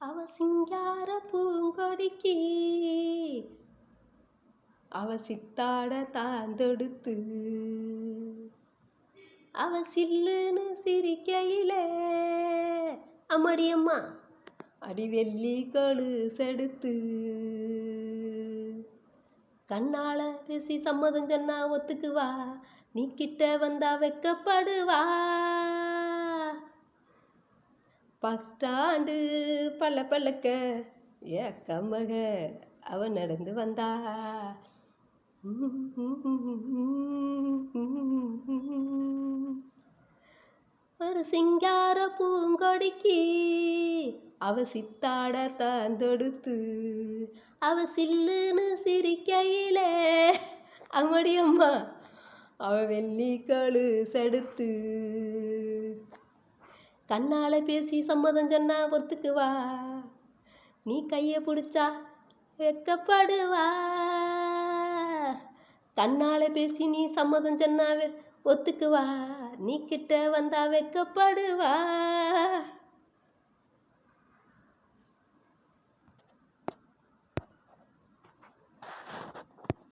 அவ சிங்கார பூங்கொடிக்கு அவ சித்தாட தாந்தொடுத்து அவ சில்லுன்னு சிரிக்கையில அம்மாடியம்மா அடிவெள்ளி கொலுசெடுத்து கண்ணால பேசி சம்மதம் சொன்னா ஒத்துக்குவா, நீ கிட்ட வந்தா வெக்கப்படுவா. பஸ் ஸ்டாண்டு பல்ல பல்லக்க ஏக்கமக அவ நடந்து வந்தா. ஒரு சிங்கார பூங்கொடிக்கு அவ சித்தாட தாந்தொடுத்து அவ சில்லுன்னு சிரிக்கையில அம்மாடியம்மா அவ வெள்ளி கொலுசெடுத்து கண்ணால பேசி சம்மதம் சொன்னா ஒத்துக்குவா, நீ கையை பிடிச்சா வெக்கப்படுவா. கண்ணால பேசி நீ சம்மதம் சொன்னா ஒத்துக்குவா, நீ கிட்ட வந்தா வெக்கப்படுவா.